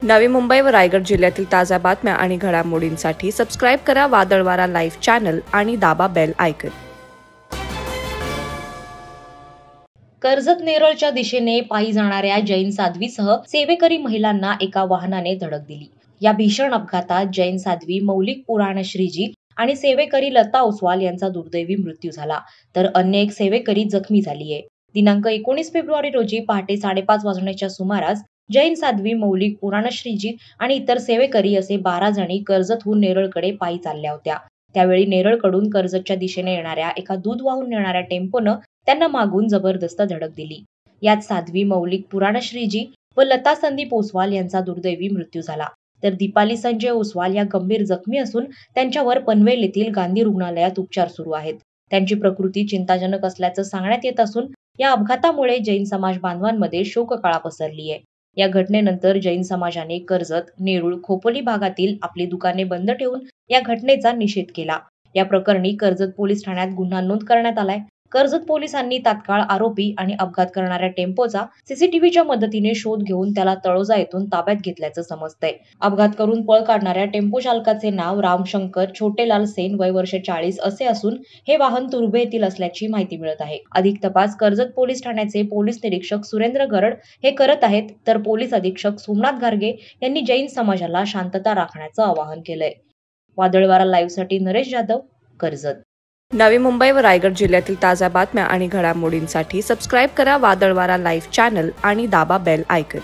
नवी मुंबई व रायगड जिल्ह्यातील ताज्या बातम्या आणि घडामोडींसाठी सबस्क्राईब करा वादळवारा लाईव्ह चॅनल आणि दाबा बेल आयकॉन। कर्जत नेरळच्या दिशेने पायी जाणाऱ्या जैन साध्वीसह सेवेकरी महिलांना एका वाहनाने धडक दिली। या भीषण अपघातात जैन साध्वी मौलिक पुराण श्रीजी आणि सेवेकरी लता ओसवाल यांचा दुर्दैवी मृत्यू झाला, तर अन्य एक सेवेकरी जखमी झाली आहे। दिनांक 19 फेब्रुवारी रोजी पहाटे 5:30 वाजण्याच्या सुमारास जैन साध्वी मौलिक पुराणश्रीजी आणि इतर सेवेकरी असे 12 जणी कर्जतहून नेरळकडे पायी चालल्या होत्या। त्यावेळी नेरळकडून कर्जतच्या दिशेने येणाऱ्या एका दूध वाहून नेणाऱ्या टेम्पोनं त्यांना मागून जबरदस्त धडक दिली। यात साध्वी मौलिक पुराणश्रीजी व लता संदीप ओसवाल यांचा दुर्दैवी मृत्यू झाला, तर दीपाली संजय ओसवाल या गंभीर जखमी असून त्यांच्यावर पनवेल येथील गांधी रुग्णालयात उपचार सुरू आहेत। त्यांची प्रकृती चिंताजनक असल्याचं सांगण्यात येत असून या अपघातामुळे जैन समाज बांधवांमध्ये शोककळा पसरली आहे। या घटनेनंतर जैन समाजाने कर्जत, नेरूळ, खोपोली भागातील आपली दुकाने बंद ठेवून या घटनेचा निषेध केला। या प्रकरणी कर्जत पोलीस ठाण्यात गुन्हा नोंद करण्यात आलाय। कर्जत पोलिसांनी तात्काळ आरोपी आणि अपघात करणाऱ्या टेम्पोचा सीसीटीव्हीच्या मदतीने शोध घेऊन त्याला तळोजा येथून ताब्यात घेतल्याचं समजतंय। अपघात करून पळ काढणाऱ्या टेम्पो चालकाचे नाव रामशंकर छोटेलाल सेन, वय वर्ष 40 असे असून हे वाहन तुर्भे येथील असल्याची माहिती मिळत आहे। अधिक तपास कर्जत पोलीस ठाण्याचे पोलीस निरीक्षक सुरेंद्र गरड हे करत आहेत, तर पोलीस अधीक्षक सोमनाथ घारगे यांनी जैन समाजाला शांतता राखण्याचं आवाहन केलंय। वादळवारा लाईव्हसाठी नरेश जाधव, कर्जत। नवी मुंबई व रायगड जिल्ह्यातील ताज्या बातम्या आणि घडामोडींसाठी सबस्क्राईब करा वादळवारा लाईव्ह चॅनल आणि दाबा बेल आयकॉन।